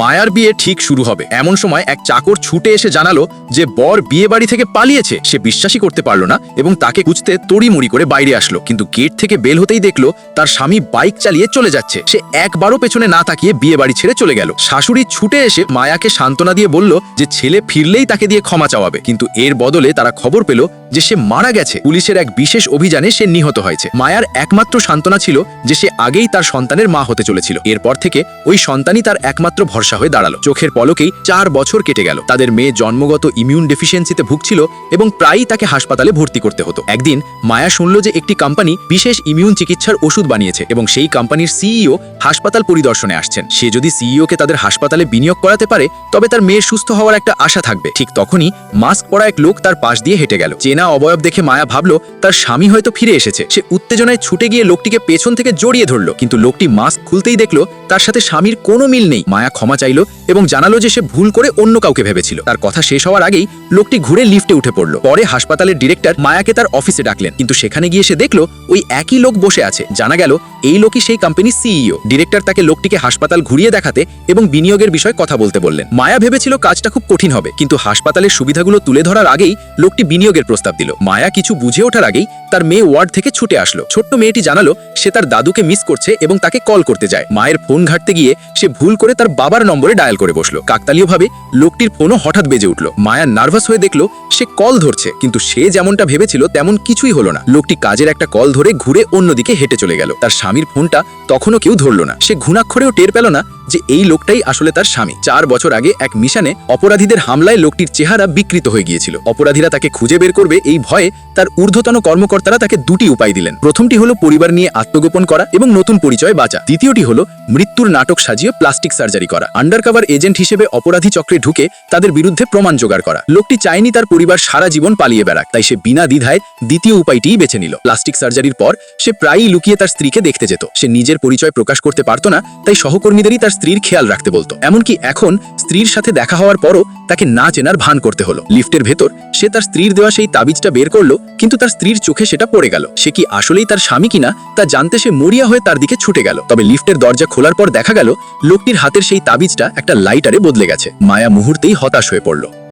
মায়ার বিয়ে ঠিক শুরু হবে এমন সময় এক চাকর ছুটে এসে জানালো যে বর বিয়ে বাড়ি থেকে পালিয়েছে। সে বিশ্বাসই করতে পারল না এবং তাকে খুঁজতে তড়িমড়ি করে বাইরে আসলো, কিন্তু গেট থেকে বের হতেই দেখলো তার স্বামী বাইক চালিয়ে চলে যাচ্ছে। সে একবারও পেছনে না তাকিয়ে বিয়ে বাড়ি ছেড়ে চলে গেল। শাশুড়ি ছুটে এসে মায়াকে সান্ত্বনা দিয়ে বলল যে ছেলে ফিরলেই তাকে দিয়ে ক্ষমা চাওয়াবে, কিন্তু এর বদলে তারা খবর পেল যে সে মারা গেছে। পুলিশের এক বিশেষ অভিযানে সে নিহত হয়েছে। মায়ার একমাত্র সান্ত্বনা ছিল যে সে আগেই তার সন্তানের মা হতে চলেছিল। এরপর থেকে ওই সন্তানই তার একমাত্র ভরসা হয়ে দাঁড়ালো। চোখের পলকেই 4 বছর কেটে গেল। তাদের মেয়ে জন্মগত ইমিউন ডেফিসিয়েন্সিতে ভুগছিল এবং প্রায়ই তাকে হাসপাতালে ভর্তি করতে হতো। একদিন মায়া শুনল যে একটি কোম্পানি বিশেষ ইমিউন চিকিৎসার ওষুধ বানিয়েছে এবং সেই কোম্পানির সিইও হাসপাতাল পরিদর্শনে আসছেন। সে যদি সিইওকে তাদের হাসপাতালে বিনিয়োগ করাতে পারে তবে তার মেয়ের সুস্থ হওয়ার একটা আশা থাকবে। ঠিক তখনই মাস্ক পরা এক লোক তার পাশ দিয়ে হেঁটে গেল। চেনা অবয়ব দেখে মায়া ভাবল তার স্বামী হয়তো ফিরে এসেছে। সে উত্তেজনায় ছুটে গিয়ে লোকটিকে পেছন থেকে জড়িয়ে ধরল, কিন্তু লোকটি মাস্ক খুলতেই দেখলো তার সাথে স্বামীর কোনো মিল নেই। মায়া ক্ষমা চাইল এবং জানালো যে সে ভুল করে অন্য কাউকে ভেবেছিল। তার কথা শেষ হওয়ার আগেই লোকটি ঘুরে লিফটে উঠে পড়ল। পরে হাসপাতালের ডিরেক্টর মায়াকে তার অফিসে ডাকলেন, কিন্তু সেখানে গিয়ে সে দেখলো ওই একই লোক বসে আছে। জানা গেল এই লোকই সেই কোম্পানির সিইও। ডিরেক্টর তাকে লোকটিকে হাসপাতাল ঘুরিয়ে দেখাতে এবং বিনিয়োগের বিষয়ে কথা বলতে বললেন। মায়া ভেবেছিল কাজটা খুব কঠিন হবে, কিন্তু হাসপাতালের সুবিধাগুলো তুলে ধরার আগেই লোকটি বিনিয়োগের প্রস্তাব দিল। মায়া কিছু বুঝে ওঠার আগেই তার মেয়ে ওয়ার্ড থেকে ছুটে আসলো। ছোট্ট মেয়েটি জানালো সে তার দাদুকে মিস করছে এবং তাকে কল করতে যায়। মায়ের ফোন ঘাটতে গিয়ে সে ভুল করে তার বাবার নম্বরে ডায়াল করে বসলো। কাকতালীয়ভাবে লোকটির ফোনও হঠাৎ বেজে উঠল। মায়া নার্ভাস হয়ে দেখলো সে কল ধরছে, কিন্তু সে যেমনটা ভেবেছিল তেমন কিছুই হলো না। লোকটি কাজের একটা কল ধরে ঘুরে অন্যদিকে হেঁটে চলে গেল। তার স্বামীর ফোনটা তখনও কেউ ধরল না। সে ঘুণাক্ষরেও টের পেল না যে এই লোকটাই আসলে তার স্বামী। 4 বছর আগে এক মিশনে অপরাধীদের হামলায় লোকটির চেহারা বিকৃত হয়ে গিয়েছিল। অপরাধীরা তাকে খুঁজে বের করবে এই ভয়ে তার ঊর্ধ্বতন কর্মকর্তারা তাকে 2টি উপায় দিলেন। প্রথমটি হলো পরিবার নিয়ে আত্মগোপন করা এবং নতুন পরিচয় বাঁচা। দ্বিতীয়টি হলো মৃত্যুর নাটক সাজিয়ে প্লাস্টিক সার্জারি করা। আন্ডারকভার এজেন্ট হিসেবে অপরাধী চক্রে ঢুকে তাদের বিরুদ্ধে প্রমাণ জোগাড় করা। লোকটি চায়নি তার পরিবার সারা জীবন পালিয়ে বেড়াক, তাই সে বিনা দ্বিধায় দ্বিতীয় উপায়টিই বেছে নিল। প্লাস্টিক সার্জারির পর সে প্রায়ই লুকিয়ে তার স্ত্রীকে দেখতে যেত। সে নিজের পরিচয় প্রকাশ করতে পারত না, তাই সহকর্মীদেরই তার স্ত্রীর খেয়াল রাখতে বলতো। এমনকি এখন স্ত্রীর সাথে দেখা হওয়ার পরও তাকে না চেনার ভান করতে হলো। লিফটের ভেতর সে তার স্ত্রীর দেওয়া সেই তাবিজটা বের করলো, কিন্তু তার স্ত্রীর চোখে সেটা পড়ে গেল। সে কি আসলেই তার স্বামী কিনা তা জানতে সে মরিয়া হয়ে তার দিকে ছুটে গেল। তবে লিফটের দরজা খোলার পর দেখা গেল লোকটির হাতের সেই তাবিজটা একটা লাইটারে বদলে গেছে। মায়া মুহূর্তেই হতাশ হয়ে পড়ল।